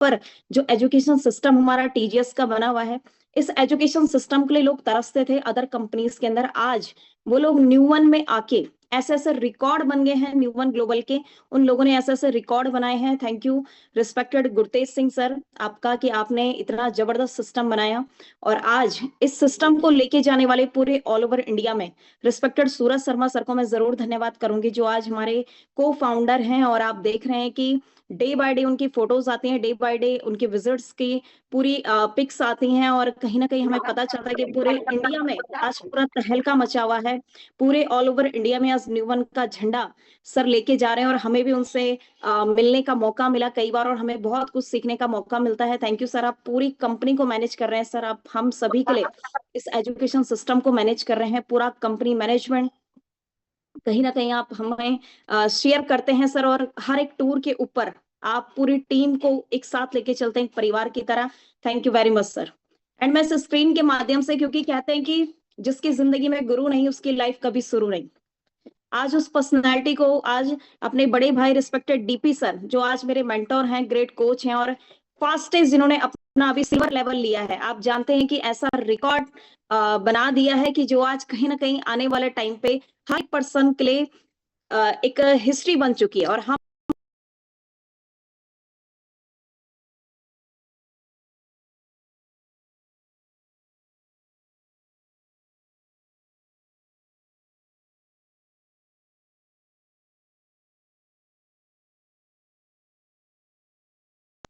पर जो education system हमारा टीजीएस का बना हुआ है, इस एजुकेशन सिस्टम के लिए लोग तरसते थे अदर कंपनीज के अंदर। आज वो लोग न्यू वन में आके ऐसे ऐसे रिकॉर्ड बन गए हैं, न्यू वन ग्लोबल के उन लोगों ने ऐसे ऐसे रिकॉर्ड बनाए हैं। Thank you respected Gurtej Singh sir आपका, कि आपने इतना जबरदस्त सिस्टम बनाया। और आज इस सिस्टम को लेके जाने वाले पूरे ऑल ओवर इंडिया में रिस्पेक्टेड सूरज शर्मा सर को मैं जरूर धन्यवाद करूंगी, जो आज हमारे को फाउंडर हैं। और आप देख रहे हैं कि डे बाय डे उनकी फोटोज आती हैं, डे बाय डे उनके विजिट्स की पूरी पिक्स आती हैं, और कहीं ना कहीं हमें पता चलता है कि पूरे इंडिया में आज पूरा तहलका मचा हुआ है। पूरे ऑल ओवर इंडिया में आज न्यू वन का झंडा सर लेके जा रहे हैं, और हमें भी उनसे मिलने का मौका मिला कई बार, और हमें बहुत कुछ सीखने का मौका मिलता है। थैंक यू सर, आप पूरी कंपनी को मैनेज कर रहे हैं सर, आप हम सभी के लिए इस एजुकेशन सिस्टम को मैनेज कर रहे हैं, पूरा कंपनी मैनेजमेंट कहीं ना कहीं आप हमें शेयर करते हैं सर। और हर एक टूर के ऊपर आप पूरी टीम को एक साथ लेके चलते हैं, एक परिवार की तरह। Thank you very much sir. And मैं इस स्क्रीन के माध्यम से, क्योंकि कहते हैं कि जिसकी जिंदगी में गुरु नहीं उसकी लाइफ कभी शुरू नहीं, आज उस पर्सनालिटी को, आज अपने बड़े भाई रिस्पेक्टेड डीपी सर जो आज मेरे मेंटोर हैं, ग्रेट कोच हैं, और फास्टेस्ट जिन्होंने अपना अभी सिल्वर लेवल लिया है। आप जानते हैं कि ऐसा रिकॉर्ड बना दिया है कि जो आज कहीं ना कहीं आने वाले टाइम पे हर पर्सन के लिए एक हिस्ट्री बन चुकी है। और हम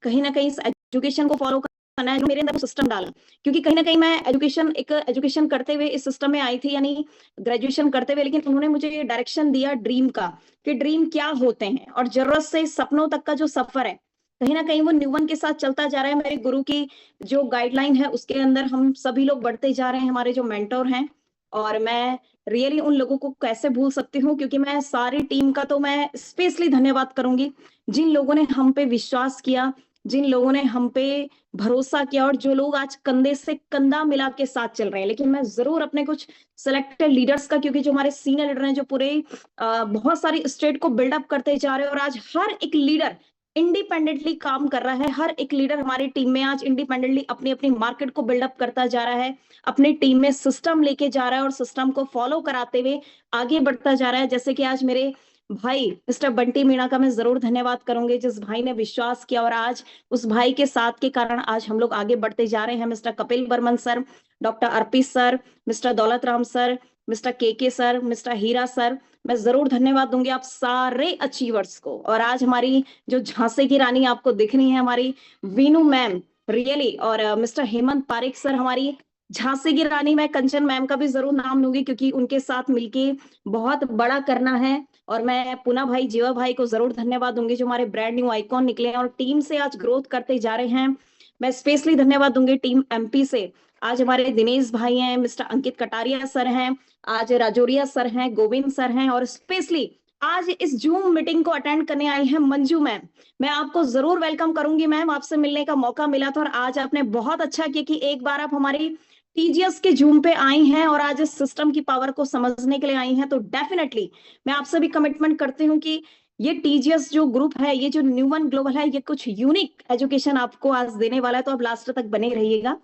कहीं ना कहीं इस एजुकेशन को फॉलो करना है, जो मेरे अंदर सिस्टम डाला, क्योंकि कहीं ना कहीं मैं एजुकेशन करते हुए इस सिस्टम में आई थी, यानी ग्रेजुएशन करते हुए, लेकिन उन्होंने मुझे डायरेक्शन दिया ड्रीम का, कि ड्रीम क्या होते हैं, और जरूरत से सपनों तक का जो सफर है कहीं ना कहीं वो न्यू वन के साथ चलता जा रहा है। मेरे गुरु की जो गाइडलाइन है उसके अंदर हम सभी लोग बढ़ते जा रहे हैं, हमारे जो मेंटोर हैं। और मैं रियली उन लोगों को कैसे भूल सकती हूँ, क्योंकि मैं सारी टीम का तो मैं स्पेशली धन्यवाद करूंगी, जिन लोगों ने हम पे विश्वास किया, जिन लोगों ने हम पे भरोसा किया, और जो लोग आज कंधे से कंधा मिला के साथ चल रहे हैं। लेकिन मैं जरूर अपने कुछ सिलेक्टेड लीडर्स का, क्योंकि जो हमारे सीनियर लीडर हैं जो पूरे बहुत सारी स्टेट को बिल्डअप करते जा रहे हैं, और आज हर एक लीडर इंडिपेंडेंटली काम कर रहा है। हर एक लीडर हमारी टीम में आज इंडिपेंडेंटली अपनी अपनी मार्केट को बिल्डअप करता जा रहा है, अपनी टीम में सिस्टम लेके जा रहा है, और सिस्टम को फॉलो कराते हुए आगे बढ़ता जा रहा है। जैसे कि आज मेरे भाई मिस्टर बंटी मीणा का मैं जरूर धन्यवाद करूंगी, जिस भाई ने विश्वास किया, और आज उस भाई के साथ के कारण आज हम लोग आगे बढ़ते जा रहे हैं। Mister Kapil Barman sir, doctor Arpit sir, mister Daulat Ram sir, mister K sir, mister Hira sir, मैं जरूर धन्यवाद दूंगी आप सारे अचीवर्स को। और आज हमारी जो झांसी की रानी आपको दिख रही है, हमारी वीनू मैम रियली, और मिस्टर हेमंत पारेख सर हमारी झांसी की रानी। मैं कंचन मैम का भी जरूर नाम लूंगी, क्योंकि उनके साथ मिलके बहुत बड़ा करना है। और मैं पूना भाई, जीवा भाई को जरूर धन्यवाद दूंगी, जो हमारे ब्रांड न्यू आइकॉन निकले हैं और टीम से आज ग्रोथ करते जा रहे हैं। मैं स्पेशली धन्यवाद दूंगी टीम एमपी से, आज हमारे दिनेश भाई हैं, मिस्टर अंकित कटारिया सर हैं, आज राजौरिया सर हैं, गोविंद सर हैं, और स्पेशली आज इस जूम मीटिंग को अटेंड करने आई हैं मंजू मैम। मैं आपको जरूर वेलकम करूंगी मैम, आपसे मिलने का मौका मिला था, और आज आपने बहुत अच्छा किया कि एक बार आप हमारी टीजीएस के जूम पे आई हैं, और आज इस सिस्टम की पावर को समझने के लिए आई हैं। तो डेफिनेटली मैं आपसे भी कमिटमेंट करती हूँ कि ये टीजीएस जो ग्रुप है, ये जो न्यू वन ग्लोबल है, ये कुछ यूनिक एजुकेशन आपको आज देने वाला है, तो आप लास्ट तक बने रहिएगा।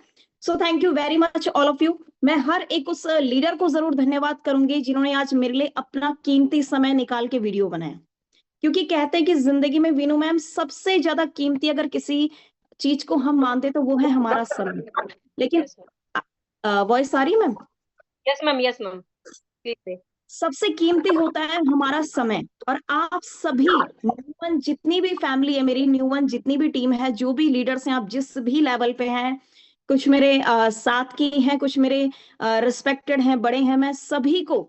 So thank you very much all of you. मैं हर एक उस लीडर को जरूर धन्यवाद करूंगी जिन्होंने आज मेरे लिए अपना कीमती समय निकाल के वीडियो बनाया, क्योंकि कहते हैं कि जिंदगी में वीनू मैम सबसे ज्यादा कीमती अगर किसी चीज को हम मानते तो वो है हमारा समय। लेकिन वॉइस आ रही है ma'am? Yes ma'am, yes ma'am. सबसे कीमती होता है हमारा समय। और आप सभी न्यू वन जितनी भी फैमिली है, मेरी न्यू वन जितनी भी टीम है, जो भी लीडर्स हैं, आप जिस भी लेवल पे हैं, कुछ मेरे साथ की हैं, कुछ मेरे रिस्पेक्टेड हैं, बड़े हैं, मैं सभी को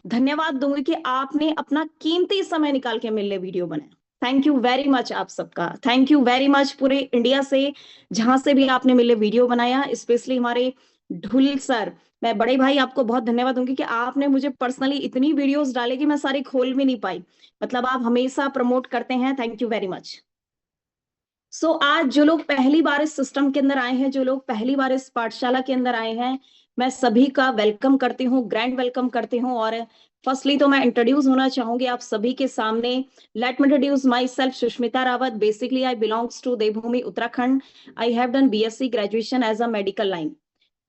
धन्यवाद दूंगी कि आपने अपना कीमती समय निकाल के मेरे लिए वीडियो बनाया। थैंक यू वेरी मच आप सबका, थैंक यू वेरी मच पूरे इंडिया से, जहां से भी आपने मेरे लिए वीडियो बनाया, स्पेशली हमारे ढुल सर। मैं बड़े भाई आपको बहुत धन्यवाद दूंगी कि आपने मुझे पर्सनली इतनी वीडियोस डाले कि मैं सारी खोल भी नहीं पाई, मतलब आप हमेशा प्रमोट करते हैं। Thank you very much. So आज जो लोग पहली बार इस सिस्टम के अंदर आए हैं, जो लोग पहली बार इस पाठशाला के अंदर आए हैं, मैं सभी का वेलकम करती हूँ, ग्रैंड वेलकम करती हूँ। और फर्स्टली तो मैं इंट्रोड्यूस होना चाहूंगी आप सभी के सामने। Let me introduce my self, Sushmita Rawat. Basically I belongs to Devbhoomi Uttarakhand. I have done BSc graduation as a medical line.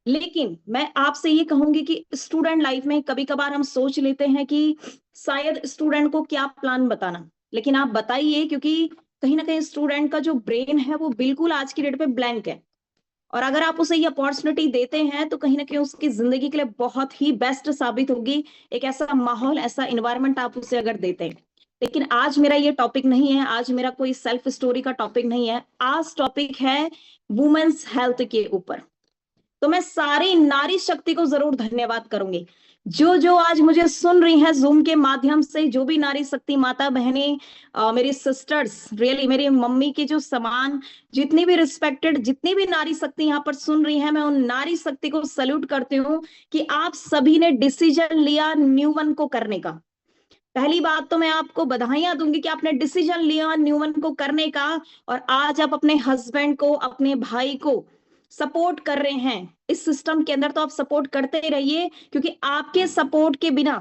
लेकिन मैं आपसे ये कहूंगी कि स्टूडेंट लाइफ में कभी कभार हम सोच लेते हैं कि शायद स्टूडेंट को क्या प्लान बताना, लेकिन आप बताइए, क्योंकि कहीं ना कहीं स्टूडेंट का जो ब्रेन है वो बिल्कुल आज की डेट पे ब्लैंक है। और अगर आप उसे ये अपॉर्चुनिटी देते हैं तो कहीं ना कहीं उसकी जिंदगी के लिए बहुत ही बेस्ट साबित होगी। एक ऐसा माहौल, ऐसा इन्वायरमेंट आप उसे अगर देते हैं। लेकिन आज मेरा ये टॉपिक नहीं है, आज मेरा कोई सेल्फ स्टोरी का टॉपिक नहीं है। आज टॉपिक है वुमेन्स हेल्थ के ऊपर। तो मैं सारी नारी शक्ति को जरूर धन्यवाद करूंगी, जो जो आज मुझे सुन रही हैं जूम के माध्यम से। जो भी नारी शक्ति माता बहनें, मेरी सिस्टर्स, रियली मेरी मम्मी की जो समान, जितनी भी रिस्पेक्टेड, जितनी भी नारी शक्ति यहाँ पर सुन रही है, मैं उन नारी शक्ति को सल्यूट करती हूँ कि आप सभी ने डिसीजन लिया न्यू वन को करने का। पहली बात तो मैं आपको बधाइयां दूंगी कि आपने डिसीजन लिया न्यू वन को करने का। और आज आप अपने हस्बैंड को, अपने भाई को सपोर्ट कर रहे हैं इस सिस्टम के अंदर। तो आप सपोर्ट करते ही रहिए, क्योंकि आपके सपोर्ट के बिना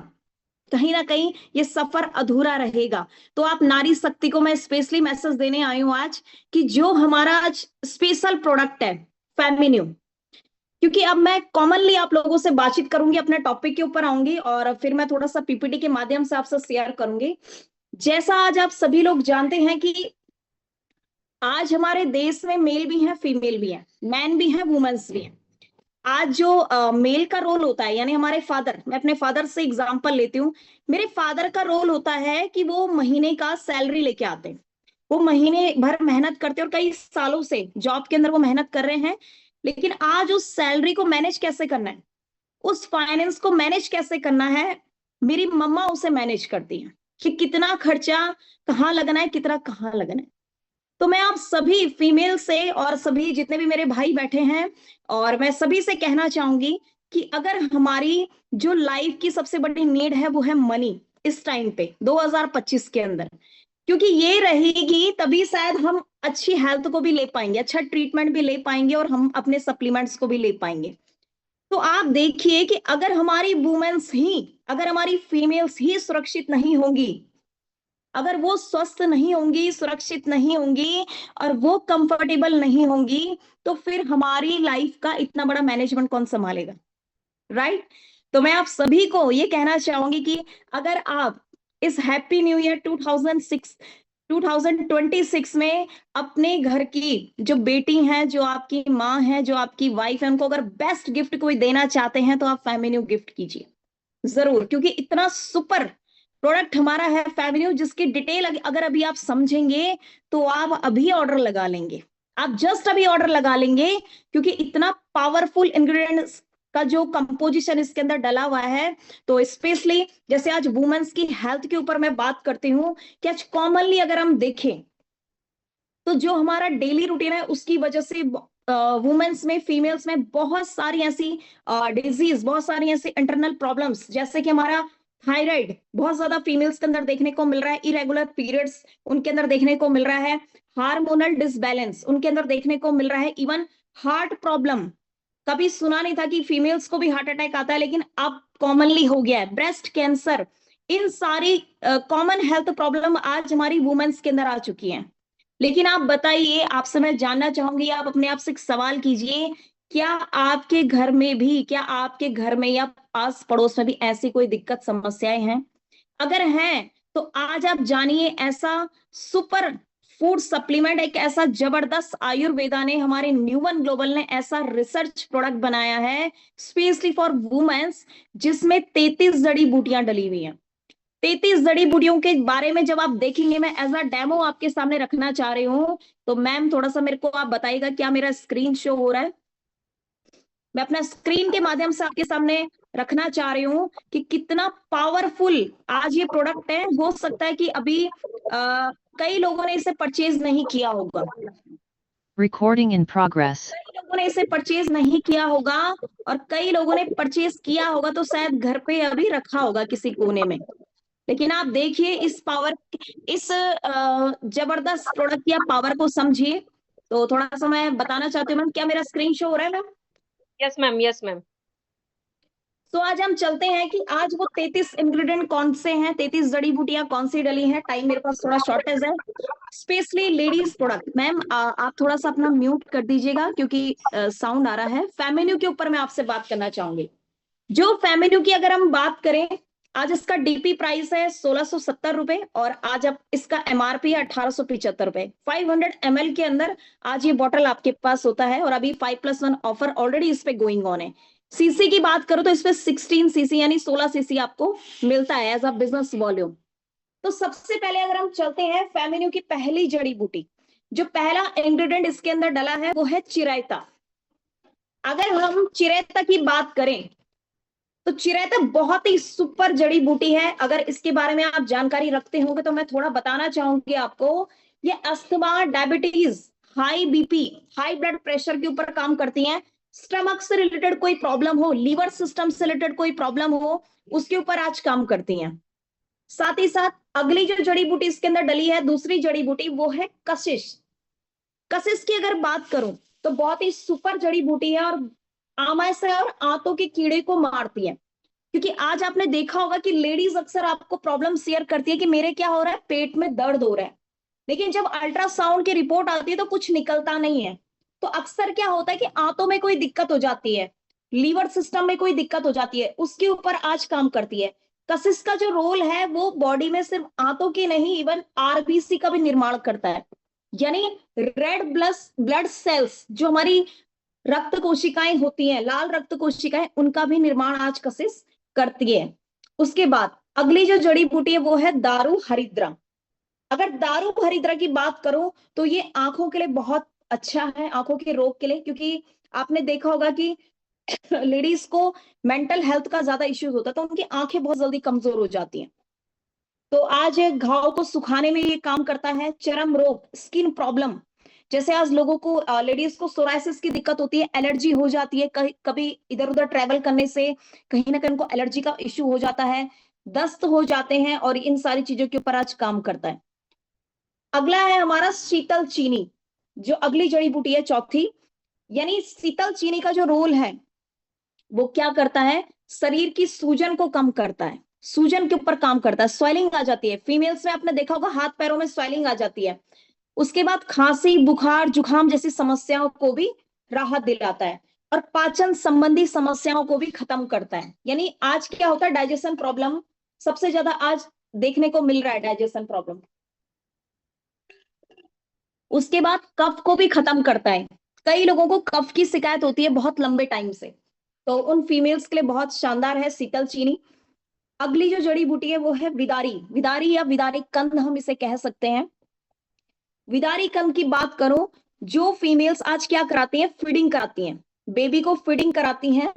कहीं ना कहीं ये सफर अधूरा रहेगा। तो आप नारी शक्ति को मैं स्पेशली मैसेज देने आई हूं आज, कि जो हमारा आज स्पेशल प्रोडक्ट है फेमिन्यू। क्योंकि अब मैं कॉमनली आप लोगों से बातचीत करूंगी, अपने टॉपिक के ऊपर आऊंगी और फिर मैं थोड़ा सा पीपीटी के माध्यम से आपसे शेयर करूंगी। जैसा आज आप सभी लोग जानते हैं कि आज हमारे देश में मेल भी हैं, फीमेल भी हैं, मैन भी हैं, वुमेन्स भी हैं। आज जो मेल का रोल होता है, यानी हमारे फादर, मैं अपने फादर से एग्जांपल लेती हूँ। मेरे फादर का रोल होता है कि वो महीने का सैलरी लेके आते हैं। वो महीने भर मेहनत करते हैं और कई सालों से जॉब के अंदर वो मेहनत कर रहे हैं। लेकिन आज उस सैलरी को मैनेज कैसे करना है, उस फाइनेंस को मैनेज कैसे करना है, मेरी मम्मा उसे मैनेज करती है कि कितना खर्चा कहाँ लगना है, कितना कहाँ लगना है। तो मैं आप सभी फीमेल से और सभी जितने भी मेरे भाई बैठे हैं, और मैं सभी से कहना चाहूंगी कि अगर हमारी जो लाइफ की सबसे बड़ी नीड है वो है मनी, इस टाइम पे 2025 के अंदर, क्योंकि ये रहेगी तभी शायद हम अच्छी हेल्थ को भी ले पाएंगे, अच्छा ट्रीटमेंट भी ले पाएंगे और हम अपने सप्लीमेंट्स को भी ले पाएंगे। तो आप देखिए कि अगर हमारी वुमेन्स ही, अगर हमारी फीमेल्स ही सुरक्षित नहीं होंगी, अगर वो स्वस्थ नहीं होंगी, सुरक्षित नहीं होंगी और वो कंफर्टेबल नहीं होंगी, तो फिर हमारी लाइफ का इतना बड़ा मैनेजमेंट कौन संभालेगा, राइट? तो मैं आप सभी को ये कहना चाहूंगी कि अगर आप इस हैप्पी न्यू ईयर 2026 में अपने घर की जो बेटी हैं, जो आपकी माँ है, जो आपकी वाइफ है, उनको अगर बेस्ट गिफ्ट कोई देना चाहते हैं तो आप फेमिन्यू गिफ्ट कीजिए जरूर। क्योंकि इतना सुपर प्रोडक्ट हमारा है फेमिन्यू, जिसकी डिटेल अगर अभी आप समझेंगे तो आप अभी ऑर्डर लगा लेंगे, आप जस्ट अभी ऑर्डर लगा लेंगे। क्योंकि इतना पावरफुल इंग्रेडिएंट्स का जो कंपोजिशन इसके अंदर डला हुआ है। तो स्पेशली जैसे आज वुमेन्स की हेल्थ के ऊपर मैं बात करती हूँ, कि आज कॉमनली अगर हम देखें तो जो हमारा डेली रूटीन है उसकी वजह से वुमेन्स में, फीमेल्स में बहुत सारी ऐसी डिजीज, बहुत सारी ऐसी इंटरनल प्रॉब्लम्स, जैसे कि हमारा थायराइड बहुत ज्यादा फीमेल्स के अंदर देखने को मिल रहा है, इरेगुलर पीरियड्स उनके अंदर देखने को मिल रहा है, हार्मोनल डिसबैलेंस उनके अंदर देखने को मिल रहा है, इवन हार्ट प्रॉब्लम। कभी सुना नहीं था कि फीमेल्स को भी हार्ट अटैक आता है, लेकिन अब कॉमनली हो गया है, ब्रेस्ट कैंसर। इन सारी कॉमन हेल्थ प्रॉब्लम आज हमारी वुमेन्स के अंदर आ चुकी हैं। लेकिन आप बताइए, आपसे मैं जानना चाहूंगी, आप अपने आप से एक सवाल कीजिए, क्या आपके घर में भी, क्या आपके घर में या आस पड़ोस में भी ऐसी कोई दिक्कत, समस्याएं हैं? अगर हैं तो आज आप जानिए, ऐसा सुपर फूड सप्लीमेंट, एक ऐसा जबरदस्त आयुर्वेदा ने, हमारे न्यूवन ग्लोबल ने ऐसा रिसर्च प्रोडक्ट बनाया है स्पेशली फॉर वुमेन्स, जिसमें 33 जड़ी बूटियां डली हुई हैं। 33 जड़ी बूटियों के बारे में जब आप देखेंगे, मैं एज अ डेमो आपके सामने रखना चाह रही हूँ। तो मैम थोड़ा सा मेरे को आप बताइएगा, क्या मेरा स्क्रीन शो हो रहा है? मैं अपना स्क्रीन के माध्यम से आपके सामने रखना चाह रही हूँ कि कितना पावरफुल आज ये प्रोडक्ट है। हो सकता है कि अभी कई लोगों ने इसे परचेज नहीं किया होगा, Recording in progress. कई लोगों ने इसे परचेज नहीं किया होगा, और कई लोगों ने परचेज किया होगा तो शायद घर पे अभी रखा होगा किसी कोने में। लेकिन आप देखिए इस पावर, इस जबरदस्त प्रोडक्ट की आप पावर को समझिए। तो थोड़ा सा मैं बताना चाहती हूँ मैम, क्या मेरा स्क्रीन शो हो रहा है ma'am? Yes, ma'am. Yes, ma'am. तो आज हम चलते हैं कि आज वो 33 इंग्रेडिएंट कौन से हैं, 33 जड़ी बूटियां कौन सी डली हैं। टाइम मेरे पास थोड़ा शॉर्टेज है। Specially ladies product. मैम आप थोड़ा सा अपना म्यूट कर दीजिएगा क्योंकि साउंड आ रहा है। फेमिन्यू के ऊपर मैं आपसे बात करना चाहूंगी। जो फेमिन्यू की अगर हम बात करें, आज इसका डीपी प्राइस है 1670 रुपए और आज अब इसका एमआरपी है 1875 रुपए। 500 ml के अंदर आज ये बॉटल आपके पास होता है और अभी 5+1 ऑफर ऑलरेडी इस पे गोइंग ऑन है। सीसी की बात करो तो इस पे 16 सीसी यानी 16 सीसी आपको मिलता है एज अ बिजनेस वॉल्यूम। तो सबसे पहले अगर हम चलते हैं फेमिन्यू की पहली जड़ी बूटी, जो पहला इंग्रेडिएंट इसके अंदर डला है वो है चिरायता। अगर हम चिरायता की बात करें तो चिरायता बहुत ही सुपर जड़ी बूटी है। अगर इसके बारे में आप जानकारी रखते होंगे तो मैं थोड़ा बताना चाहूंगी आपको। ये asthma, diabetes, high BP, high blood pressure के ऊपर काम करती हैं। स्टमक से रिलेटेड कोई प्रॉब्लम हो, लीवर सिस्टम से रिलेटेड कोई प्रॉब्लम हो, उसके ऊपर आज काम करती हैं। साथ ही साथ अगली जो जड़ी बूटी इसके अंदर डली है, दूसरी जड़ी बूटी, वो है कशिश। कशिश की अगर बात करूं तो बहुत ही सुपर जड़ी बूटी है और आमाशय और आंतों के कीड़े को मारती है। क्योंकि आज आपने देखा होगा कि लेडीज अक्सर आपको प्रॉब्लम शेयर करती है कि मेरे क्या हो रहा है, पेट में दर्द हो रहा है, लेकिन जब अल्ट्रासाउंड की रिपोर्ट आती है तो कुछ निकलता नहीं है। तो अक्सर क्या होता है कि आंतों में कोई दिक्कत हो जाती है, लीवर सिस्टम में कोई दिक्कत हो जाती है, उसके ऊपर आज काम करती है। कशिश का जो रोल है वो बॉडी में सिर्फ आंतों की नहीं, इवन आरबीसी का भी निर्माण करता है। यानी रेड ब्लड सेल्स, जो हमारी रक्त कोशिकाएं होती हैं, लाल रक्त कोशिकाएं, उनका भी निर्माण आज कशिश करती है। उसके बाद अगली जो जड़ी बूटी है वो है दारू हरिद्रा। अगर दारू हरिद्रा की बात करो तो ये आंखों के लिए बहुत अच्छा है, आंखों के रोग के लिए। क्योंकि आपने देखा होगा कि लेडीज को मेंटल हेल्थ का ज्यादा इश्यूज होता है तो उनकी आंखें बहुत जल्दी कमजोर हो जाती हैं। तो आज घाव को सुखाने में ये काम करता है। चर्म रोग, स्किन प्रॉब्लम, जैसे आज लोगों को, लेडीज को सोराइसिस की दिक्कत होती है, एलर्जी हो जाती है, कभी इधर उधर ट्रेवल करने से कहीं ना कहीं उनको एलर्जी का इश्यू हो जाता है, दस्त हो जाते हैं, और इन सारी चीजों के ऊपर आज काम करता है। अगला है हमारा शीतल चीनी, जो अगली जड़ी बूटी है चौथी। यानी शीतल चीनी का जो रोल है वो क्या करता है, शरीर की सूजन को कम करता है, सूजन के ऊपर काम करता है। स्वेलिंग आ जाती है फीमेल्स में, आपने देखा होगा हाथ पैरों में स्वेलिंग आ जाती है। उसके बाद खांसी, बुखार, जुकाम जैसी समस्याओं को भी राहत दिलाता है और पाचन संबंधी समस्याओं को भी खत्म करता है। यानी आज क्या होता है, डाइजेशन प्रॉब्लम सबसे ज्यादा आज देखने को मिल रहा है, डाइजेशन प्रॉब्लम। उसके बाद कफ को भी खत्म करता है। कई लोगों को कफ की शिकायत होती है बहुत लंबे टाइम से, तो उन फीमेल्स के लिए बहुत शानदार है शीतल चीनी। अगली जो जड़ी बूटी है वो है विदारी। विदारी या विदारी कंद हम इसे कह सकते हैं। विदारी कंद की बात करूं, जो फीमेल्स आज क्या कराती हैं, फीडिंग कराती हैं, बेबी को फीडिंग कराती हैं,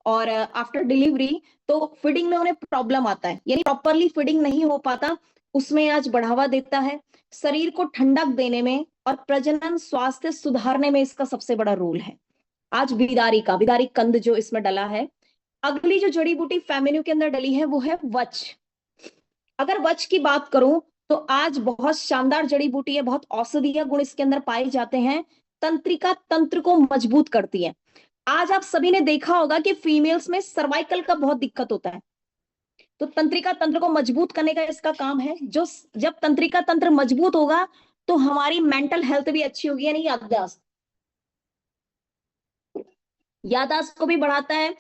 और आफ्टर डिलीवरी तो फीडिंग में उन्हें प्रॉब्लम आता है, यानी प्रॉपरली फीडिंग नहीं हो पाता, उसमें आज बढ़ावा देता है। शरीर को ठंडक देने में और प्रजनन स्वास्थ्य सुधारने में इसका सबसे बड़ा रोल है। आज विदारी कंद जो इसमें डला है। अगली जो जड़ी बूटी फेमिन्यू के अंदर डली है वो है वच। अगर वच की बात करूं तो आज बहुत शानदार जड़ी बूटी है, बहुत औषधीय गुण इसके अंदर पाए जाते हैं। तंत्रिका तंत्र को मजबूत करती है। आज आप सभी ने देखा होगा कि फीमेल्स में सर्वाइकल का बहुत दिक्कत होता है, तो तंत्रिका तंत्र को मजबूत करने का इसका काम है। जो जब तंत्रिका तंत्र मजबूत होगा तो हमारी मेंटल हेल्थ भी अच्छी होगी, यानी याददाश्त, याददाश्त को भी बढ़ाता है,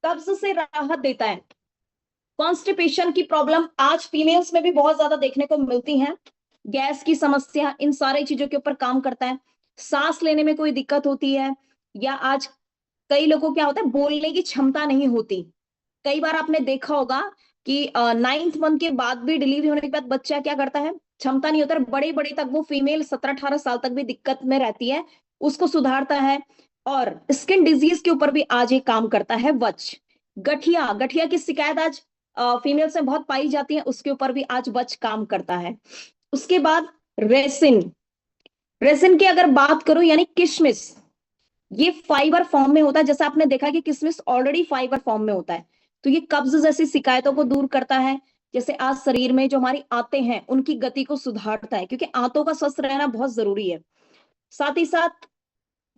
कब्ज से राहत देता है। कॉन्स्टिपेशन की प्रॉब्लम आज फीमेल्स में भी बहुत ज्यादा देखने को मिलती है, गैस की समस्या, इन सारी चीजों के ऊपर काम करता है। सांस लेने में कोई दिक्कत होती है, या आज कई लोगों को क्या होता है, बोलने की क्षमता नहीं होती। कई बार आपने देखा होगा कि 9th मंथ के बाद भी, डिलीवरी होने के बाद बच्चा क्या करता है, क्षमता नहीं होता, बड़े बड़े तक वो फीमेल 17-18 साल तक भी दिक्कत में रहती है, उसको सुधारता है। और स्किन डिजीज के ऊपर भी आज ये काम करता है वच। गठिया, गठिया की शिकायत आज फीमेल्स में बहुत पाई जाती है, उसके ऊपर भी आज वच काम करता है। उसके बाद रेसिन। रेसिन की अगर बात करूं, यानी किशमिश, ये फाइबर फॉर्म में होता है। जैसे आपने देखा कि किशमिश ऑलरेडी फाइबर फॉर्म में होता है, तो ये कब्ज जैसी शिकायतों को दूर करता है। जैसे आज शरीर में जो हमारी आंतें हैं उनकी गति को सुधारता है, क्योंकि आंतों का स्वस्थ रहना बहुत जरूरी है। साथ ही साथ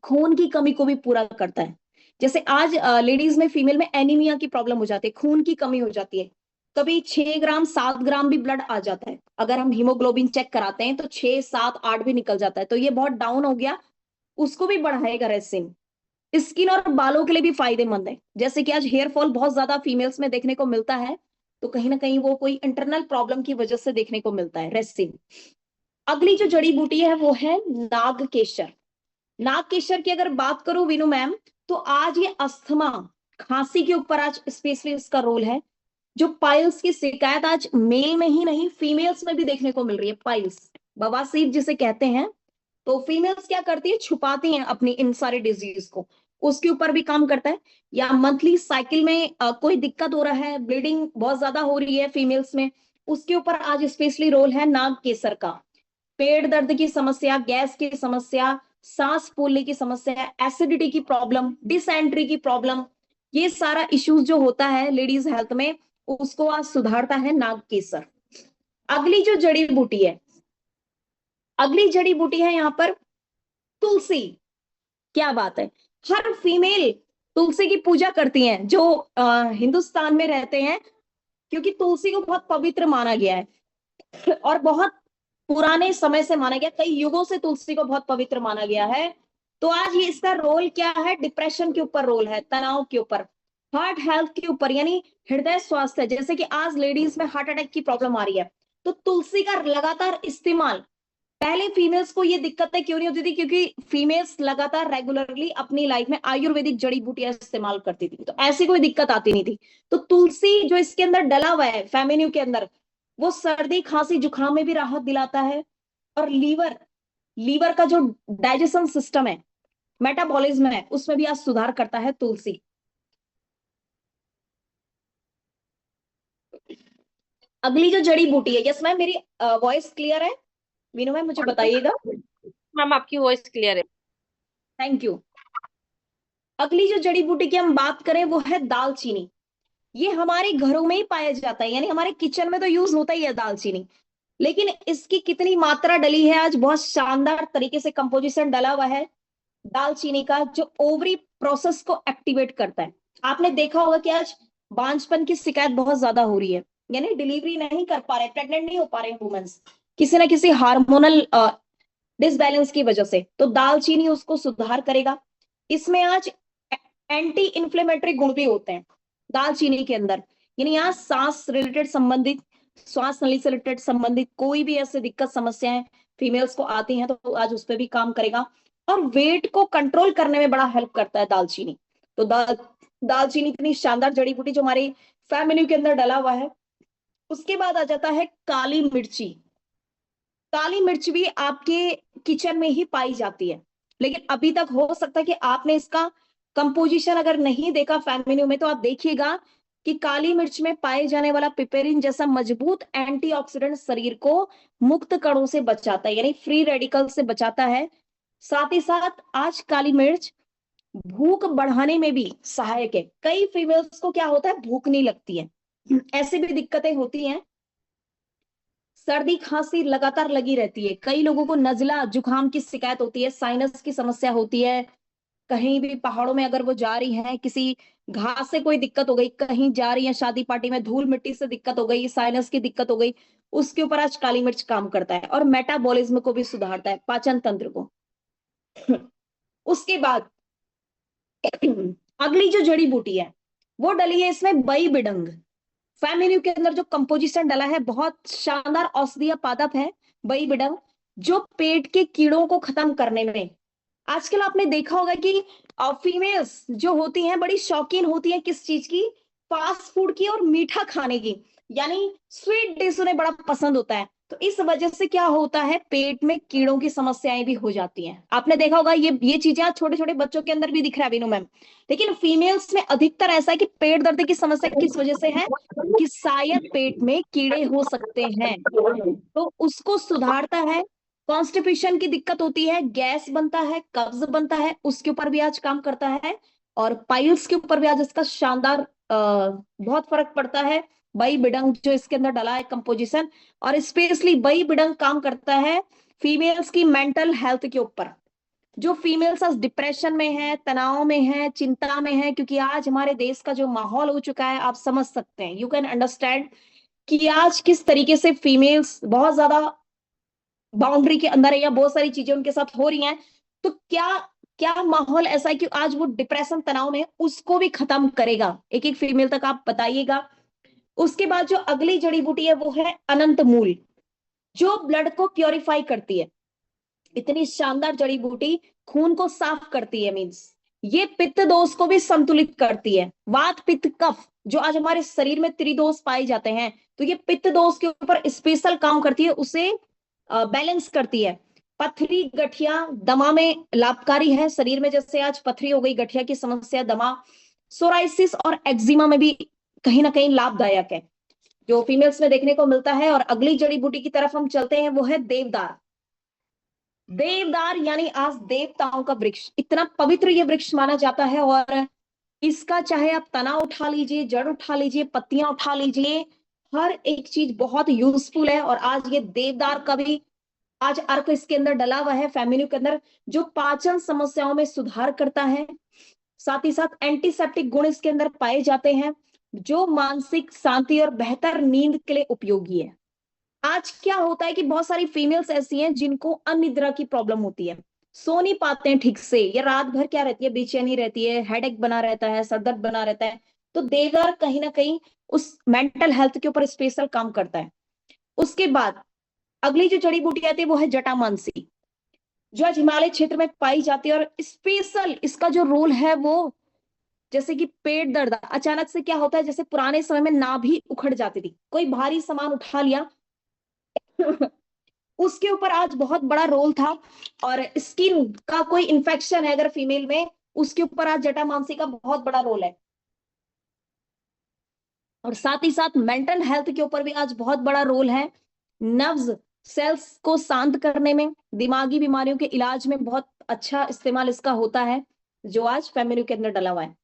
खून की कमी को भी पूरा करता है। जैसे आज लेडीज में, फीमेल में एनीमिया की प्रॉब्लम हो जाती है, खून की कमी हो जाती है, कभी 6 ग्राम 7 ग्राम भी ब्लड आ जाता है। अगर हम हीमोग्लोबिन चेक कराते हैं तो 6 7 8 भी निकल जाता है, तो ये बहुत डाउन हो गया, उसको भी बढ़ाएगा रेसिन। स्किन और बालों के लिए भी फायदेमंद है, जैसे कि आज हेयर फॉल बहुत ज्यादा फीमेल्स में देखने को मिलता है, तो कहीं ना कहीं वो कोई इंटरनल प्रॉब्लम की वजह से देखने को मिलता है, रेसिन। अगली जो जड़ी बूटी है वो है नागकेशर। नागकेशर की अगर बात करूं वीनू मैम, तो आज ये अस्थमा, खांसी के ऊपर आज स्पेशली इसका रोल है। जो पाइल्स की शिकायत आज मेल में ही नहीं फीमेल्स में भी देखने को मिल रही है, पाइल्स, बवासीर जिसे कहते हैं, तो फीमेल्स क्या करती है, छुपाती हैं अपनी इन सारे डिजीज को, उसके ऊपर भी काम करता है। या मंथली साइकिल में कोई दिक्कत हो रहा है, ब्लीडिंग बहुत ज्यादा हो रही है फीमेल्स में, उसके ऊपर आज स्पेशली रोल है नाग केसर का। पेट दर्द की समस्या, गैस की समस्या, सांस फूलने की समस्या, एसिडिटी की प्रॉब्लम, डिसेंट्री की प्रॉब्लम, ये सारा इश्यूज जो होता है लेडीज हेल्थ में, उसको आज सुधारता है नाग केसर। अगली जो जड़ी बूटी है, अगली जड़ी बूटी है यहाँ पर तुलसी। क्या बात है, हर फीमेल तुलसी की पूजा करती हैं जो हिंदुस्तान में रहते हैं, क्योंकि तुलसी को बहुत पवित्र माना गया है और बहुत पुराने समय से माना गया, कई युगों से तुलसी को बहुत पवित्र माना गया है। तो आज ये इसका रोल क्या है, डिप्रेशन के ऊपर रोल है, तनाव के ऊपर, हार्ट हेल्थ के ऊपर, यानी हृदय स्वास्थ्य, जैसे कि आज लेडीज में हार्ट अटैक की प्रॉब्लम आ रही है, तो तुलसी का लगातार इस्तेमाल, पहले फीमेल्स को ये दिक्कतें क्यों नहीं होती थी, क्योंकि फीमेल्स लगातार रेगुलरली अपनी लाइफ में आयुर्वेदिक जड़ी बूटियां इस्तेमाल करती थी, तो ऐसी कोई दिक्कत आती नहीं थी। तो तुलसी जो इसके अंदर डला हुआ है फेमिन्यू के अंदर, वो सर्दी खांसी जुकाम में भी राहत दिलाता है। और लीवर, लीवर का जो डाइजेशन सिस्टम है, मेटाबॉलिज्म है, उसमें भी आज सुधार करता है तुलसी। अगली जो जड़ी बूटी है, यस मैम मेरी वॉइस क्लियर है, मीनू मैम मुझे बताइएगा। मैम आपकी वॉइस क्लियर है। Thank you. अगली जो जड़ी बूटी की हम बात करें वो है दालचीनी। ये हमारे घरों में ही पाया जाता है, यानी हमारे किचन में तो यूज होता ही है दालचीनी, लेकिन इसकी कितनी मात्रा डली है, आज बहुत शानदार तरीके से कंपोजिशन डला हुआ है दालचीनी का, जो ओवरी प्रोसेस को एक्टिवेट करता है। आपने देखा होगा कि आज बांझपन की शिकायत बहुत ज्यादा हो रही है, यानी डिलीवरी नहीं कर पा रहे, प्रेग्नेंट नहीं हो पा रहे वुमेन्स, किसी ना किसी हार्मोनल डिसबैलेंस की वजह से, तो दालचीनी उसको सुधार करेगा। इसमें आज एंटी इंफ्लेमेटरी गुण भी होते हैं दालचीनी के अंदर, यानी यहाँ सांस रिलेटेड संबंधित, श्वास नली से रिलेटेड संबंधित कोई भी ऐसे दिक्कत समस्याएं फीमेल्स को आती हैं, तो आज उस पर भी काम करेगा। और वेट को कंट्रोल करने में बड़ा हेल्प करता है दालचीनी। तो दालचीनी इतनी शानदार जड़ी बूटी जो हमारी फैमिली के अंदर डला हुआ है। उसके बाद आ जाता है काली मिर्ची। काली मिर्च भी आपके किचन में ही पाई जाती है, लेकिन अभी तक हो सकता है कि आपने इसका कंपोजिशन अगर नहीं देखा फैमिली में, तो आप देखिएगा कि काली मिर्च में पाए जाने वाला पिपेरिन जैसा मजबूत एंटीऑक्सीडेंट शरीर को मुक्त कणों से बचाता है, यानी फ्री रेडिकल से बचाता है। साथ ही साथ आज काली मिर्च भूख बढ़ाने में भी सहायक है। कई फीमेल्स को क्या होता है, भूख नहीं लगती है, ऐसी भी दिक्कतें होती हैं, सर्दी खांसी लगातार लगी रहती है, कई लोगों को नजला जुकाम की शिकायत होती है, साइनस की समस्या होती है, कहीं भी पहाड़ों में अगर वो जा रही हैं, किसी घास से कोई दिक्कत हो गई, कहीं जा रही है शादी पार्टी में, धूल मिट्टी से दिक्कत हो गई, साइनस की दिक्कत हो गई, उसके ऊपर आज काली मिर्च काम करता है और मेटाबॉलिज्म को भी सुधारता है, पाचन तंत्र को। उसके बाद अगली जो जड़ी बूटी है वो डली है इसमें बई बिडंग। फैमिली के अंदर जो कंपोजिशन डला है बहुत शानदार औषधीय पादप है बई बिडंग, जो पेट के कीड़ों को खत्म करने में, आजकल आपने देखा होगा कि फीमेल्स जो होती हैं बड़ी शौकीन होती हैं किस चीज की, फास्ट फूड की और मीठा खाने की, यानी स्वीट डिश उन्हें बड़ा पसंद होता है, तो इस वजह से क्या होता है, पेट में कीड़ों की समस्याएं भी हो जाती हैं। आपने देखा होगा ये चीजें छोटे छोटे बच्चों के अंदर भी दिख रहा है बीनू मैम, लेकिन फीमेल्स में अधिकतर ऐसा है कि पेट दर्द की समस्या किस वजह से है, कि शायद पेट में कीड़े हो सकते हैं, तो उसको सुधारता है। कॉन्स्टिपेशन की दिक्कत होती है, गैस बनता है, कब्ज बनता है, उसके ऊपर भी आज काम करता है। और पाइल्स के ऊपर भी आज इसका शानदार बहुत फर्क पड़ता है। बई बिडंग जो इसके अंदर डला है कंपोजिशन, और स्पेशली बई बिडंग काम करता है फीमेल्स की मेंटल हेल्थ के ऊपर। जो फीमेल्स आज डिप्रेशन में है, तनाव में है, चिंता में है, क्योंकि आज हमारे देश का जो माहौल हो चुका है, आप समझ सकते हैं, यू कैन अंडरस्टैंड कि आज किस तरीके से फीमेल्स बहुत ज्यादा बाउंड्री के अंदर है या बहुत सारी चीजें उनके साथ हो रही हैं। तो क्या क्या माहौल ऐसा है कि आज वो डिप्रेशन तनाव में है, उसको भी खत्म करेगा। एक एक फीमेल तक आप बताइएगा। उसके बाद जो अगली जड़ी बूटी है वो है अनंत मूल, जो ब्लड को प्योरीफाई करती है। इतनी शानदार जड़ी बूटी, खून को साफ करती है, मींस ये पित्त दोष को भी संतुलित करती है। वात पित्त कफ जो आज हमारे शरीर में त्रिदोष पाए जाते हैं, तो ये पित्त दोष के ऊपर स्पेशल काम करती है, उसे बैलेंस करती है। पथरी गठिया दमा में लाभकारी है शरीर में, जैसे आज पथरी हो गई, गठिया की समस्या, दमा, सोराइसिस और एक्जिमा में भी कहीं ना कहीं लाभदायक है, जो फीमेल्स में देखने को मिलता है। और अगली जड़ी बूटी की तरफ हम चलते हैं, वो है देवदार। देवदार यानी आज देवताओं का वृक्ष, इतना पवित्र ये वृक्ष माना जाता है। और इसका चाहे आप तना उठा लीजिए, जड़ उठा लीजिए, पत्तियां उठा लीजिए, हर एक चीज बहुत यूजफुल है। और आज ये देवदार का भी आज अर्क इसके अंदर डला हुआ है, फैमिली के अंदर, जो पाचन समस्याओं में सुधार करता है। साथ ही साथ एंटीसेप्टिक गुण इसके अंदर पाए जाते हैं, जो मानसिक शांति और बेहतर नींद के लिए उपयोगी है। आज क्या होता है कि बहुत सारी फीमेल्स ऐसी हैं जिनको अनिद्रा की प्रॉब्लम होती है, सो नहीं पाते हैं ठीक से, या रात भर क्या रहती है, बेचैनी रहती है, हेडेक बना रहता है, सरदर्द बना रहता है। तो देवदार कहीं ना कहीं उस मेंटल हेल्थ के ऊपर स्पेशल काम करता है। उसके बाद अगली जो जड़ी बूटी आती है वो है जटामांसी, जो आज हिमालय क्षेत्र में पाई जाती है। और स्पेशल इसका जो रोल है वो, जैसे कि पेट दर्द अचानक से क्या होता है, जैसे पुराने समय में नाभि उखड़ जाती थी, कोई भारी सामान उठा लिया उसके ऊपर आज बहुत बड़ा रोल था। और स्किन का कोई इन्फेक्शन है अगर फीमेल में, उसके ऊपर आज जटामांसी का बहुत बड़ा रोल है। और साथ ही साथ मेंटल हेल्थ के ऊपर भी आज बहुत बड़ा रोल है। नर्व्स सेल्स को शांत करने में, दिमागी बीमारियों के इलाज में बहुत अच्छा इस्तेमाल इसका होता है, जो आज फैमिली के अंदर डला हुआ है।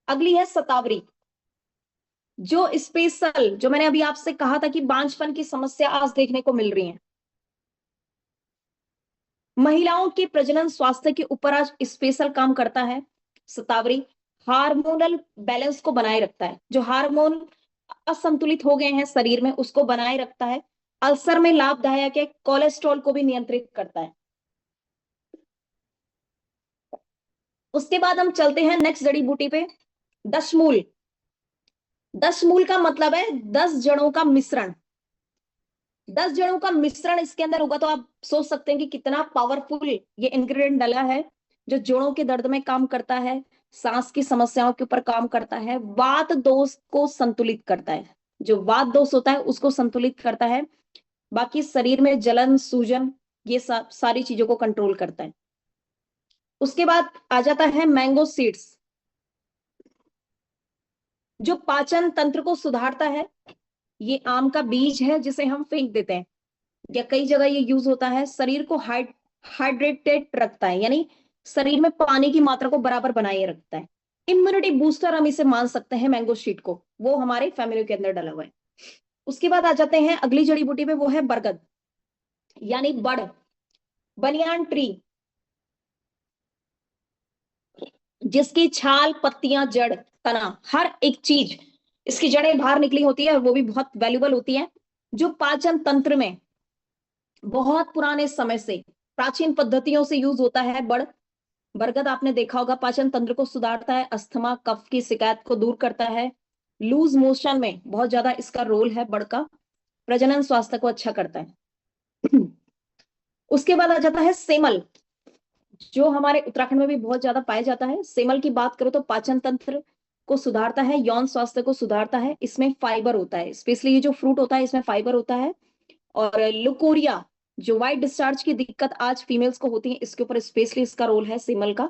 अगली है शतावरी, जो स्पेशल, जो मैंने अभी आपसे कहा था कि बांझपन की समस्या आज देखने को मिल रही है, महिलाओं के प्रजनन स्वास्थ्य के ऊपर आज स्पेशल काम करता है। शतावरी हार्मोनल बैलेंस को बनाए रखता है, जो हार्मोन असंतुलित हो गए हैं शरीर में उसको बनाए रखता है। अल्सर में लाभदायक है, कोलेस्ट्रॉल को भी नियंत्रित करता है। उसके बाद हम चलते हैं नेक्स्ट जड़ी बूटी पे, दशमूल। दशमूल का मतलब है 10 जड़ों का मिश्रण। 10 जड़ों का मिश्रण इसके अंदर होगा तो आप सोच सकते हैं कि कितना पावरफुल ये इंग्रेडिएंट डला है, जो जोड़ों के दर्द में काम करता है, सांस की समस्याओं के ऊपर काम करता है, वात दोष को संतुलित करता है, जो वात दोष होता है उसको संतुलित करता है, बाकी शरीर में जलन सूजन ये सारी चीजों को कंट्रोल करता है। उसके बाद आ जाता है मैंगो सीड्स, जो पाचन तंत्र को सुधारता है। ये आम का बीज है जिसे हम फेंक देते हैं, या कई जगह ये यूज होता है। शरीर को हाइड्रेटेड रखता है, यानी शरीर में पानी की मात्रा को बराबर बनाए रखता है। इम्यूनिटी बूस्टर हम इसे मान सकते हैं मैंगो शीट को, वो हमारे फैमिली के अंदर डला हुआ है। उसके बाद आ जाते हैं अगली जड़ी बूटी पे, वो है बरगद यानी बड़, बनियान ट्री, जिसकी छाल, पत्तियां, जड़, तना, हर एक चीज, इसकी जड़ें बाहर निकली होती है, वो भी बहुत वैल्यूबल होती है। जो पाचन तंत्र में बहुत पुराने समय से प्राचीन पद्धतियों से यूज होता है बरगद आपने देखा होगा, पाचन तंत्र को सुधारता है, अस्थमा कफ की शिकायत को दूर करता है, लूज मोशन में बहुत ज्यादा इसका रोल है बड़ का, प्रजनन स्वास्थ्य को अच्छा करता है। उसके बाद आ जाता है सेमल, जो हमारे उत्तराखंड में भी बहुत ज्यादा पाया जाता है। सेमल की बात करो तो पाचन तंत्र को सुधारता है, यौन स्वास्थ्य को सुधारता है, इसमें फाइबर होता है, स्पेशली ये जो फ्रूट होता है इसमें फाइबर होता है। और लुकोरिया, जो व्हाइट डिस्चार्ज की दिक्कत आज फीमेल्स को होती है, इसके ऊपर स्पेशली इसका रोल है सेमल का,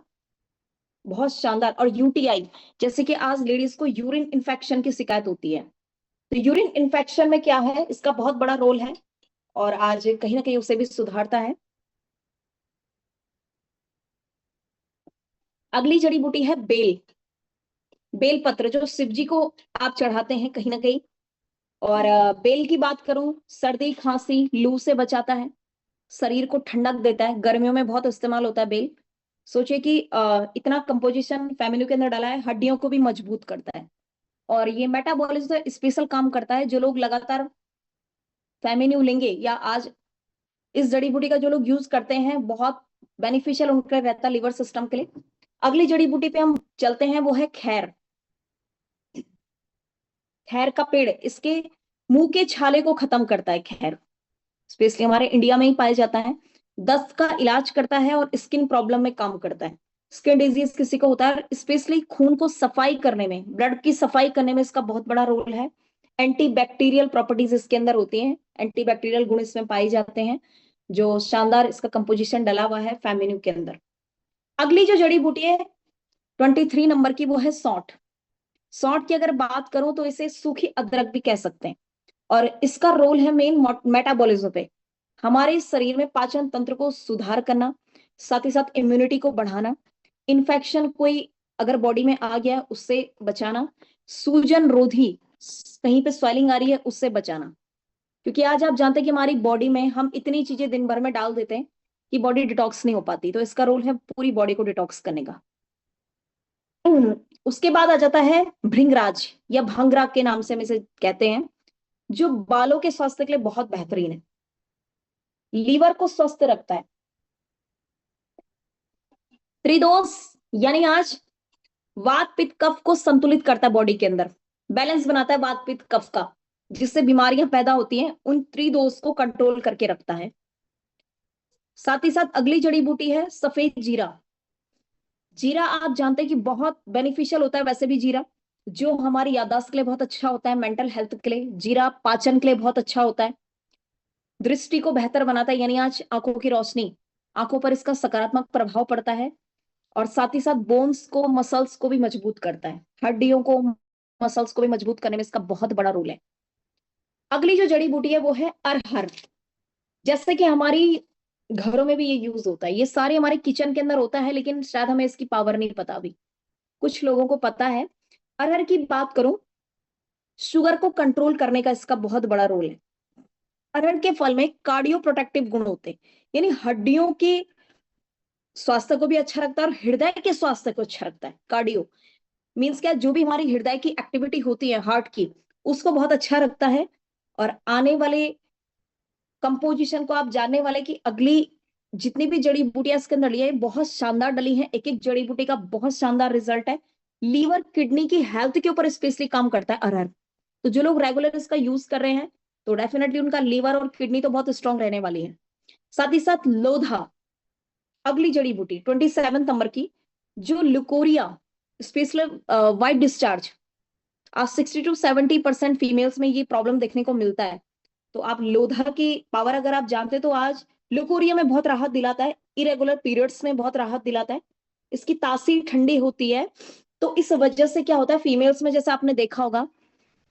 बहुत शानदार। और यूटीआई, जैसे कि आज लेडीज को यूरिन इन्फेक्शन की शिकायत होती है, तो यूरिन इन्फेक्शन में क्या है, इसका बहुत बड़ा रोल है और आज कहीं ना कहीं उसे भी सुधारता है। अगली जड़ी बूटी है बेल, बेल पत्र, जो शिव जी को आप चढ़ाते हैं कहीं ना कहीं। और बेल की बात करूं, सर्दी खांसी लू से बचाता है, शरीर को ठंडक देता है, गर्मियों में बहुत इस्तेमाल होता है बेल। सोचिए कि इतना कंपोजिशन फेमिन्यू के अंदर डाला है, हड्डियों को भी मजबूत करता है। और ये मेटाबॉलिज्म स्पेशल काम करता है। जो लोग लगातार फेमिन्यू लेंगे या आज इस जड़ी बूटी का जो लोग यूज करते हैं, बहुत बेनिफिशियल उनका रहता है लिवर सिस्टम के लिए। अगली जड़ी बूटी पे हम चलते हैं, वो है खैर। खैर का पेड़ इसके मुंह के छाले को खत्म करता है। खैर स्पेशली हमारे इंडिया में ही पाया जाता है। दस्त का इलाज करता है और स्किन प्रॉब्लम में काम करता है। स्किन डिजीज किसी को होता है, स्पेशली खून को सफाई करने में, ब्लड की सफाई करने में इसका बहुत बड़ा रोल है। एंटीबैक्टीरियल प्रॉपर्टीज इसके अंदर होती हैं, एंटीबैक्टीरियल गुण इसमें पाए जाते हैं, जो शानदार इसका कंपोजिशन डला हुआ है फेमिन्यू के अंदर। अगली जो जड़ी बूटी है 23 नंबर की, वो है सौंठ। सौंठ की अगर बात करूं तो इसे सूखी अदरक भी कह सकते हैं। और इसका रोल है मेन मेटाबॉलिज्म पे, हमारे शरीर में पाचन तंत्र को सुधार करना, साथ ही साथ इम्यूनिटी को बढ़ाना, इन्फेक्शन कोई अगर बॉडी में आ गया उससे बचाना, सूजन रोधी, कहीं पे स्वेलिंग आ रही है उससे बचाना। क्योंकि आज आप जानते हैं कि हमारी बॉडी में हम इतनी चीजें दिन भर में डाल देते हैं कि बॉडी डिटॉक्स नहीं हो पाती, तो इसका रोल है पूरी बॉडी को डिटॉक्स करने का। उसके बाद आ जाता है भृंगराज या भंगराग के नाम से हम इसे कहते हैं, जो बालों के स्वास्थ्य के लिए बहुत बेहतरीन है, लीवर को स्वस्थ रखता है। त्रिदोष यानी आज वात पित्त कफ को संतुलित करता है, बॉडी के अंदर बैलेंस बनाता है वात पित्त कफ का, जिससे बीमारियां पैदा होती हैं उन त्रिदोष को कंट्रोल करके रखता है। साथ ही साथ अगली जड़ी बूटी है सफेद जीरा। जीरा आप जानते हैं कि बहुत बेनिफिशियल होता है वैसे भी जीरा, जो हमारी याददाश्त के लिए बहुत अच्छा होता है, मेंटल हेल्थ के लिए जीरा पाचन के लिए बहुत अच्छा होता है, दृष्टि को बेहतर बनाता है, यानी आज आंखों की रोशनी, आंखों पर इसका सकारात्मक प्रभाव पड़ता है। और साथ ही साथ बोन्स को, मसल्स को भी मजबूत करता है, हड्डियों को, मसल्स को भी मजबूत करने में इसका बहुत बड़ा रोल है। अगली जो जड़ी बूटी है वो है अरहर। जैसे कि हमारी घरों में भी ये यूज होता है, ये सारे हमारे किचन के अंदर होता है, लेकिन शायद हमें इसकी पावर नहीं पता अभी, कुछ लोगों को पता है। अरहर की बात करूं, शुगर को कंट्रोल करने का इसका बहुत बड़ा रोल है। अरहर के फल में कार्डियो प्रोटेक्टिव गुण होते हैं, यानी हड्डियों के स्वास्थ्य को भी अच्छा रखता है और हृदय के स्वास्थ्य को अच्छा रखता है। कार्डियो मीन्स क्या, जो भी हमारी हृदय की एक्टिविटी होती है हार्ट की, उसको बहुत अच्छा रखता है। और आने वाले कंपोजिशन को आप जानने वाले कि अगली जितनी भी जड़ी बूटियां इसके अंदर डली है बहुत शानदार डली है, एक एक जड़ी बूटी का बहुत शानदार रिजल्ट है। लीवर किडनी की हेल्थ के ऊपर स्पेशली काम करता है अरहर। तो जो लोग रेगुलर इसका यूज कर रहे हैं तो डेफिनेटली उनका लीवर और किडनी तो बहुत स्ट्रांग रहने वाली है। साथ ही साथ लोधा, अगली जड़ी बूटी 27 नंबर की, जो लुकोरिया स्पेशल वाइट डिस्चार्ज, आज 60 to 70% फीमेल्स में ये प्रॉब्लम देखने को मिलता है। तो आप लोधा की पावर अगर आप जानते हैं तो आज लुकोरिया में बहुत राहत दिलाता है, इरेगुलर पीरियड्स में बहुत राहत दिलाता है, इसकी तासीर ठंडी होती है। तो इस वजह से क्या होता है फीमेल्स में, जैसे आपने देखा होगा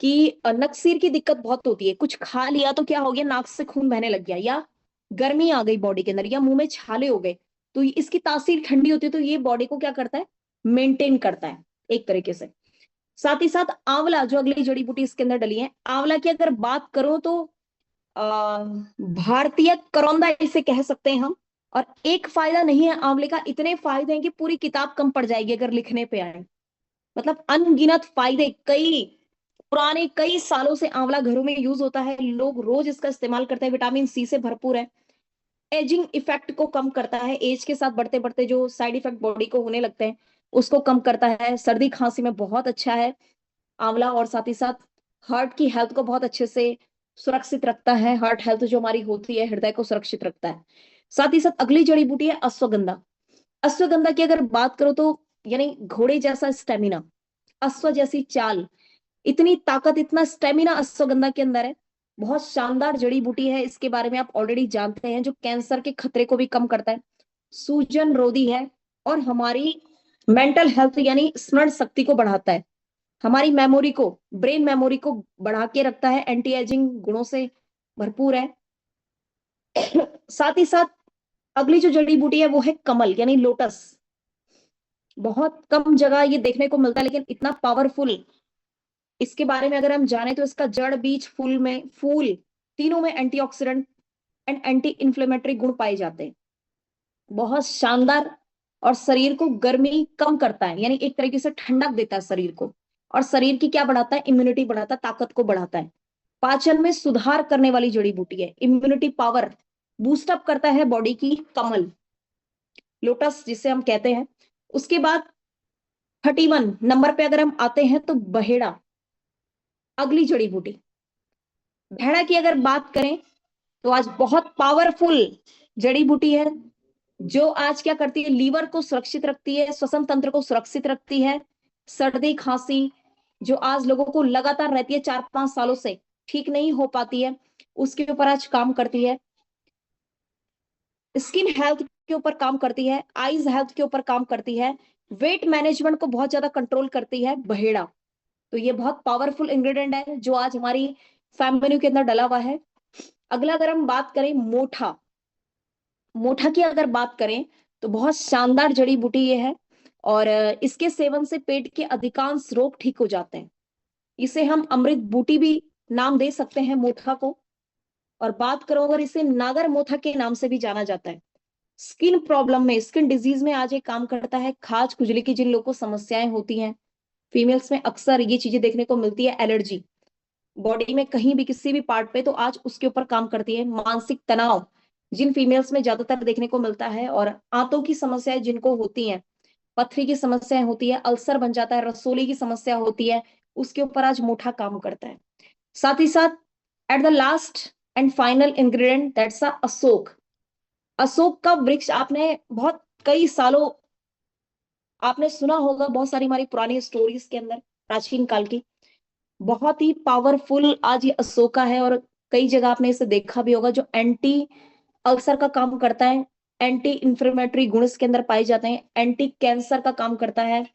कि नक्सीर की दिक्कत बहुत होती है, कुछ खा लिया तो क्या हो गया, नाक से खून बहने लग गया, या गर्मी आ गई बॉडी के अंदर, या मुंह में छाले हो गए, तो इसकी तासीर ठंडी होती है, तो ये बॉडी को क्या करता है, मेंटेन करता है एक तरीके से। साथ ही साथ आंवला, जो अगली जड़ी बूटी इसके अंदर डली है, आंवला की अगर बात करूं तो भारतीय करौंदा इसे कह सकते हैं हम। और एक फायदा नहीं है आंवले का, इतने फायदे हैं कि पूरी किताब कम पड़ जाएगी अगर लिखने पे आए। मतलब अनगिनत फायदे, कई पुराने कई सालों से आंवला घरों में यूज होता है, लोग रोज इसका इस्तेमाल करते हैं, विटामिन सी से भरपूर है, एजिंग इफेक्ट को कम करता है, एज के साथ बढ़ते बढ़ते जो साइड इफेक्ट बॉडी को होने लगते हैं उसको कम करता है, सर्दी खांसी में बहुत अच्छा है आंवला। और साथ ही साथ हार्ट की हेल्थ को बहुत अच्छे से सुरक्षित रखता है, हार्ट हेल्थ जो हमारी होती है हृदय को सुरक्षित रखता है। साथ ही साथ अगली जड़ी बूटी है अश्वगंधा। अश्वगंधा की अगर बात करो तो यानी घोड़े जैसा स्टेमिना, अश्व जैसी चाल, इतनी ताकत, इतना स्टेमिना अश्वगंधा के अंदर है, बहुत शानदार जड़ी बूटी है। इसके बारे में आप ऑलरेडी जानते हैं, जो कैंसर के खतरे को भी कम करता है, सूजन रोधी है, और हमारी मेंटल हेल्थ यानी स्मरण शक्ति को बढ़ाता है, हमारी मेमोरी को, ब्रेन मेमोरी को बढ़ा के रखता है, एंटी एजिंग गुणों से भरपूर है। साथ ही साथ अगली जो जड़ी बूटी है वो है कमल यानी लोटस। बहुत कम जगह ये देखने को मिलता है लेकिन इतना पावरफुल, इसके बारे में अगर हम जाने तो इसका जड़, बीज, फूल तीनों में एंटीऑक्सीडेंट एंड एंटी इंफ्लेमेटरी गुण पाए जाते हैं। बहुत शानदार और शरीर को गर्मी कम करता है, यानी एक तरीके से ठंडक देता है शरीर को। और शरीर की क्या बढ़ाता है, इम्यूनिटी बढ़ाता है, ताकत को बढ़ाता है। पाचन में सुधार करने वाली जड़ी बूटी है। इम्यूनिटी पावर बूस्ट अप करता है बॉडी की, कमल, लोटस जिसे हम कहते हैं। उसके बाद 31 नंबर पे अगर हम आते हैं तो बहेड़ा, अगली जड़ी बूटी। भेड़ा की अगर बात करें तो आज बहुत पावरफुल जड़ी बूटी है, जो आज क्या करती है, लीवर को सुरक्षित रखती है, श्वसन तंत्र को सुरक्षित रखती है। सर्दी खांसी जो आज लोगों को लगातार रहती है 4-5 सालों से, ठीक नहीं हो पाती है, उसके ऊपर आज काम करती है। स्किन हेल्थ के ऊपर काम करती है, आईज हेल्थ के ऊपर काम करती है, वेट मैनेजमेंट को बहुत ज्यादा कंट्रोल करती है बहेड़ा। तो ये बहुत पावरफुल इंग्रेडिएंट है जो आज हमारी फैमिली के अंदर डला हुआ है। अगला अगर हम बात करें मोठा, मोठा की अगर बात करें तो बहुत शानदार जड़ी बूटी ये है, और इसके सेवन से पेट के अधिकांश रोग ठीक हो जाते हैं। इसे हम अमृत बूटी भी नाम दे सकते हैं मोठा को। और बात करो अगर, इसे नागर मोथा के नाम से भी जाना जाता है। स्किन प्रॉब्लम में, स्किन डिजीज में आज ये काम करता है। खाज खुजली की जिन लोगों को समस्याएं होती हैं, फीमेल्स में अक्सर ये चीजें देखने को मिलती है, एलर्जी बॉडी में कहीं भी किसी भी पार्ट पे, तो आज उसके ऊपर काम करती है। मानसिक तनाव जिन फीमेल्स में ज्यादातर देखने को मिलता है, और आंतों की समस्याएं जिनको होती हैं, पथरी की समस्याएं होती है, अल्सर बन जाता है, रसोली की समस्या होती है, उसके ऊपर आज मोठा काम करता है। साथ ही साथ at the last and final ingredient, that's Ashok. Ashok का वृक्ष आपने बहुत कई सालों आपने सुना होगा, बहुत सारी हमारी पुरानी स्टोरीज के अंदर, प्राचीन काल की। बहुत ही पावरफुल आज ये अशोका है, और कई जगह आपने इसे देखा भी होगा, जो एंटी अल्सर का काम करता है, एंटी इंफ्लेमेटरी गुण इसके अंदर पाए जाते हैं, एंटी कैंसर का काम करता है,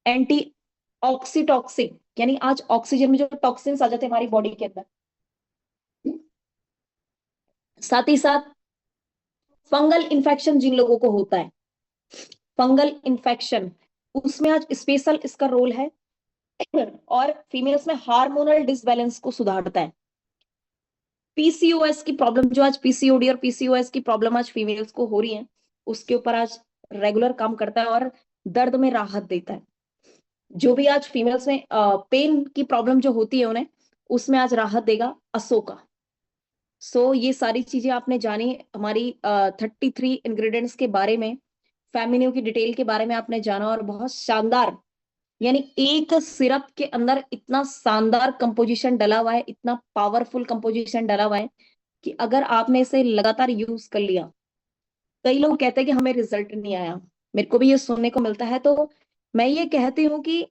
एंटी ऑक्सीटॉक्सिक, यानी आज ऑक्सीजन में जो टॉक्सिन्स आ जाते हैं हमारी बॉडी के अंदर। साथ ही साथ फंगल इन्फेक्शन जिन लोगों को होता है, फंगल इन्फेक्शन, उसमें आज स्पेशल इसका रोल है। और फीमेल्स में हार्मोनल डिसबैलेंस को सुधारता है। पीसीओएस की प्रॉब्लम, जो आज पीसीओडी और पीसीओएस की प्रॉब्लम आज फीमेल्स को हो रही है, उसके ऊपर आज रेगुलर काम करता है और दर्द में राहत देता है। जो भी आज फीमेल्स में पेन की प्रॉब्लम जो होती है उन्हें, उसमें आज राहत देगा अशोका। सो ये सारी चीजें आपने जानी हमारी 33 इंग्रेडिएंट्स के बारे में, फैमिनियो की डिटेल के बारे में आपने जाना, और बहुत शानदार, यानी एक सिरप के अंदर इतना शानदार कंपोजिशन डला हुआ है, इतना पावरफुल कंपोजिशन डला हुआ है कि अगर आपने इसे लगातार यूज कर लिया, कई लोग कहते हैं कि हमें रिजल्ट नहीं आया, मेरे को भी ये सुनने को मिलता है, तो मैं ये कहती हूँ कि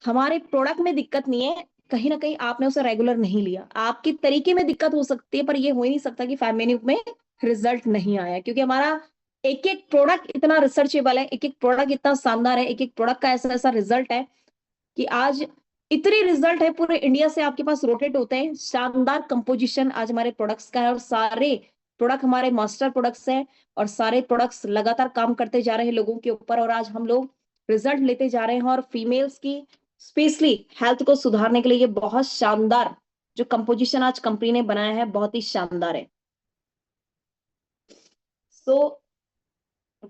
हमारे प्रोडक्ट में दिक्कत नहीं है, कहीं ना कहीं आपने उसे रेगुलर नहीं लिया। आपके तरीके में दिक्कत हो सकती है, पर ये हो ही नहीं सकता कि फैमिली में रिजल्ट नहीं आया, क्योंकि हमारा एक एक प्रोडक्ट इतना रिसर्चेबल है, एक एक प्रोडक्ट इतना शानदार है, एक एक प्रोडक्ट का ऐसा ऐसा रिजल्ट है कि आज इतने रिजल्ट है पूरे इंडिया से आपके पास रोटेट होते हैं। शानदार कंपोजिशन आज हमारे प्रोडक्ट्स का है, और सारे प्रोडक्ट हमारे मास्टर प्रोडक्ट्स हैं, और सारे प्रोडक्ट्स लगातार काम करते जा रहे हैं लोगों के ऊपर, और आज हम लोग रिजल्ट लेते जा रहे हैं। और फीमेल्स की स्पेशली हेल्थ को सुधारने के लिए ये बहुत शानदार जो कंपोजिशन आज कंपनी ने बनाया है, बहुत ही शानदार है। सो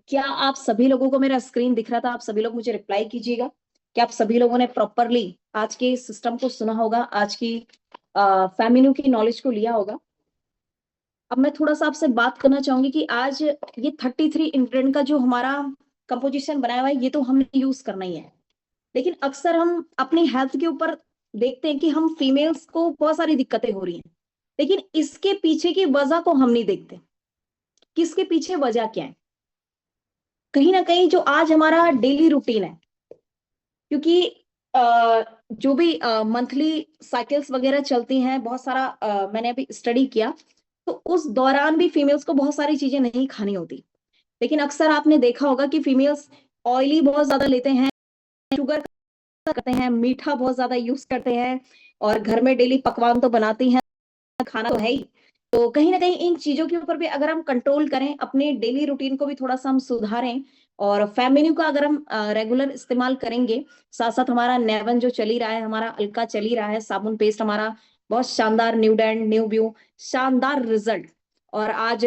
क्या आप सभी लोगों को मेरा स्क्रीन दिख रहा था? आप सभी लोग मुझे रिप्लाई कीजिएगा कि आप सभी लोगों ने प्रॉपरली आज के सिस्टम को सुना होगा, आज की फैमिली की नॉलेज को लिया होगा। अब मैं थोड़ा सा आपसे बात करना चाहूंगी कि आज ये 33 इंग्रेडिएंट का जो हमारा कंपोजिशन बनाया हुआ है, ये तो हमने यूज करना ही है, लेकिन अक्सर हम अपनी हेल्थ के ऊपर देखते हैं कि हम फीमेल्स को बहुत सारी दिक्कतें हो रही हैं, लेकिन इसके पीछे की वजह को हम नहीं देखते कि इसके पीछे वजह क्या है। कहीं ना कहीं जो आज हमारा डेली रूटीन है, क्योंकि जो भी मंथली साइकिल्स वगैरह चलती हैं, बहुत सारा मैंने अभी स्टडी किया, तो उस दौरान भी फीमेल्स को बहुत सारी चीजें नहीं खानी होती, लेकिन अक्सर आपने देखा होगा कि फीमेल्स ऑयली बहुत ज्यादा लेते हैं, शुगर करते हैं, मीठा बहुत ज्यादा यूज करते हैं, और घर में डेली पकवान तो बनाती हैं, खाना तो है ही। तो कहीं ना कहीं इन चीजों के ऊपर भी अगर हम कंट्रोल करें, अपने डेली रूटीन को भी थोड़ा सा हम सुधारें, और फैमिली का अगर हम रेगुलर इस्तेमाल करेंगे, साथ साथ हमारा नेवन जो चल ही रहा है, हमारा अल्का चल ही रहा है, साबुन पेस्ट हमारा बहुत शानदार, न्यूडेंट न्यू व्यू, शानदार रिजल्ट। और आज